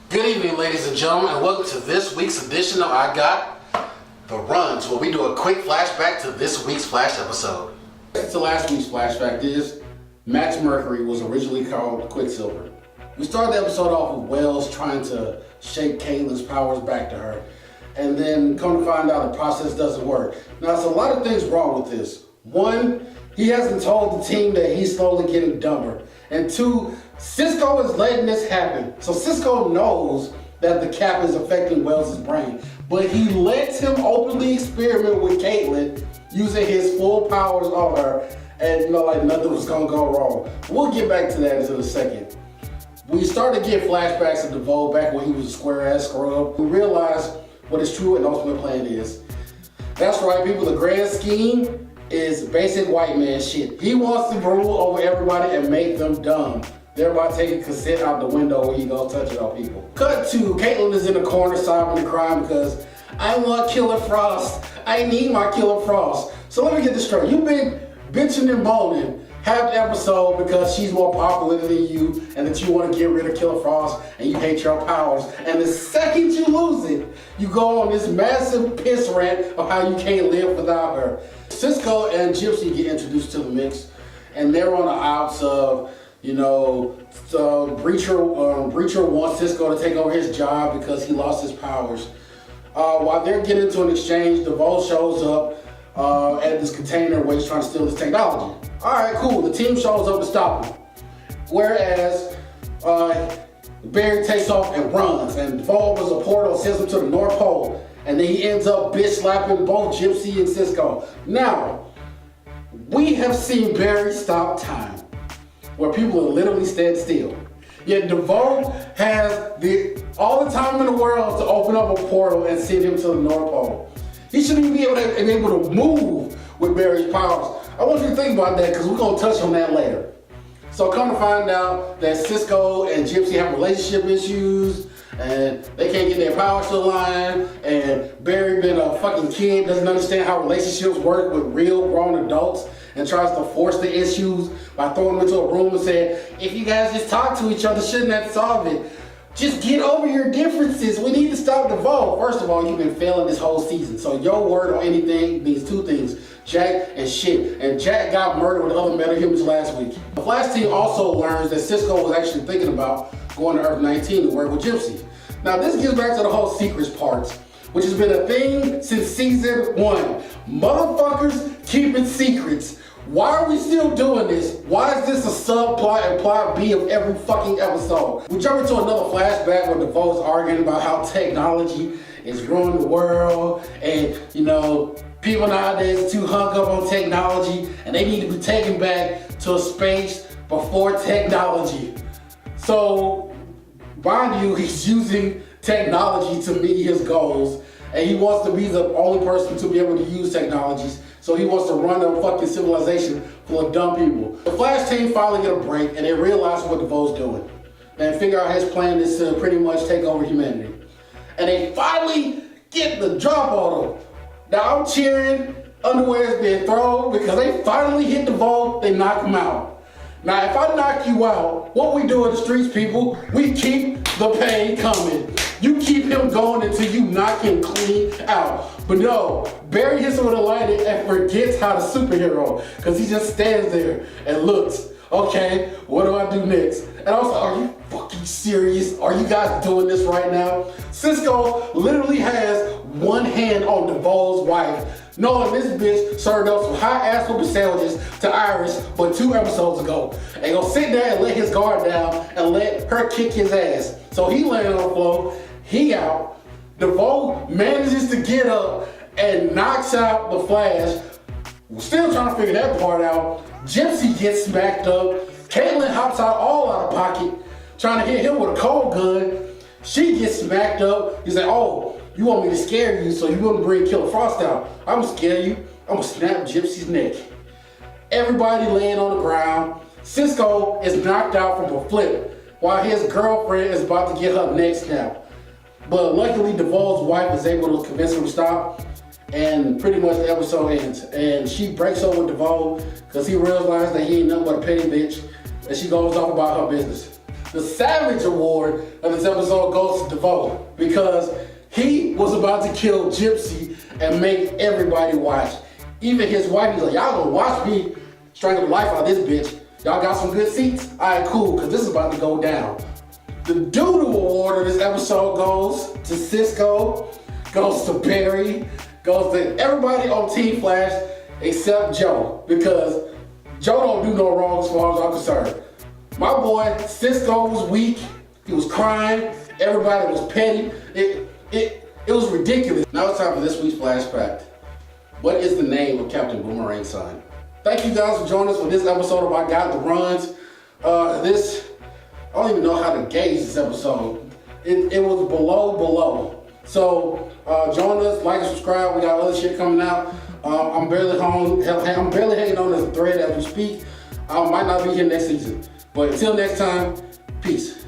Good evening, ladies and gentlemen, and welcome to this week's edition of I Got the Runs, where we do a quick flashback to this week's Flash episode. To last week's flashback is Max Mercury was originally called Quicksilver. We started the episode off with Wells trying to shake Caitlin's powers back to her, and then come to find out the process doesn't work. Now, there's a lot of things wrong with this. One, he hasn't told the team that he's slowly getting dumber. And two, Cisco is letting this happen. So Cisco knows that the cap is affecting Wells' brain, but he lets him openly experiment with Caitlin using his full powers on her, and like nothing was gonna go wrong. We'll get back to that in a second. We started to get flashbacks of Devoe back when he was a square-ass scrub. We realized what his true and ultimate plan is. That's right, people, the grand scheme is basic white man shit. He wants to rule over everybody and make them dumb, thereby taking consent out the window when he goes touching on people. Cut to, Caitlin is in the corner sobbing and crying because I want Killer Frost. I need my Killer Frost. So let me get this straight. You've been bitching and moaning half the episode because she's more popular than you and that you want to get rid of Killer Frost and you hate your powers. And the second you lose it, you go on this massive piss rant of how you can't live without her. Cisco and Gypsy get introduced to the mix, and they're on the outs of, Breacher wants Cisco to take over his job because he lost his powers. While they're getting into an exchange, Devoe shows up at this container where he's trying to steal his technology. All right, cool. The team shows up to stop him. Whereas Barry takes off and runs, and Devoe opens a portal, sends him to the North Pole, and then he ends up bitch slapping both Gypsy and Cisco. Now, we have seen Barry stop time, where people are literally stand still. Yet Devoe has all the time in the world to open up a portal and send him to the North Pole. He shouldn't even be able to move with Barry's powers. I want you to think about that because we're going to touch on that later. So come to find out that Cisco and Gypsy have relationship issues and they can't get their powers to align, and Barry being a fucking kid doesn't understand how relationships work with real grown adults and tries to force the issues by throwing them into a room and saying, if you guys just talk to each other, shouldn't that solve it? Just get over your differences. We need to stop Devoe. First of all, you've been failing this whole season, so your word on anything means two things, Jack and shit. And Jack got murdered with other metahumans last week. The Flash team also learns that Cisco was actually thinking about going to Earth 19 to work with Gypsy. Now this gets back to the whole secrets parts, which has been a thing since season 1. Motherfuckers keeping secrets. Why are we still doing this? Why is this a subplot and plot B of every fucking episode? We jump into another flashback where Devoe's arguing about how technology is ruining the world, and people nowadays are too hung up on technology and they need to be taken back to a space before technology. So, mind you, he's using technology to meet his goals, and he wants to be the only person to be able to use technologies. So he wants to run a fucking civilization full of dumb people. The Flash team finally get a break and they realize what Devoe's doing and figure out his plan is to pretty much take over humanity. And they finally get the drop on him. Now I'm cheering, underwear is being thrown because they finally hit Devoe, they knock him out. Now if I knock you out, what we do in the streets, people, we keep the pain coming. You keep him going until you knock him clean out. But no, Barry hits him with a lighter and forgets how to superhero because he just stands there and looks, okay, what do I do next? And I was like, are you fucking serious? Are you guys doing this right now? Cisco literally has one hand on Devoe's wife, knowing this bitch served up some high-ass whoopie sandwiches to Iris but 2 episodes ago. And gonna sit there and let his guard down and let her kick his ass. So he landed on the floor, he out. Devoe manages to get up and knocks out the Flash. We're still trying to figure that part out. Gypsy gets smacked up. Caitlin hops out all out of pocket, trying to hit him with a cold gun. She gets smacked up. He's like, oh, you want me to scare you so you wouldn't bring Killer Frost out. I'm gonna scare you. I'm gonna snap Gypsy's neck. Everybody laying on the ground. Cisco is knocked out from a flip while his girlfriend is about to get her neck snapped. But luckily, Devoe's wife is able to convince him to stop, and pretty much the episode ends. And she breaks up with Devoe because he realized that he ain't nothing but a petty bitch. and she goes off about her business. The Savage Award of this episode goes to Devoe because he was about to kill Gypsy and make everybody watch. Even his wife, he's like, y'all gonna watch me strangle the life out of this bitch. Y'all got some good seats? Alright, cool, because this is about to go down. The Doodle Award of this episode goes to Cisco, goes to Barry, goes to everybody on Team Flash except Joe, because Joe don't do no wrong as far as I'm concerned. My boy, Cisco was weak, he was crying, everybody was petty, it was ridiculous. Now it's time for this week's flashback. What is the name of Captain Boomerang's son? Thank you guys for joining us for this episode of I Got the Runs. I don't even know how to gauge this episode. It was below. So join us, like and subscribe. We got other shit coming out. I'm barely hanging on this thread as we speak. I might not be here next season. But until next time, peace.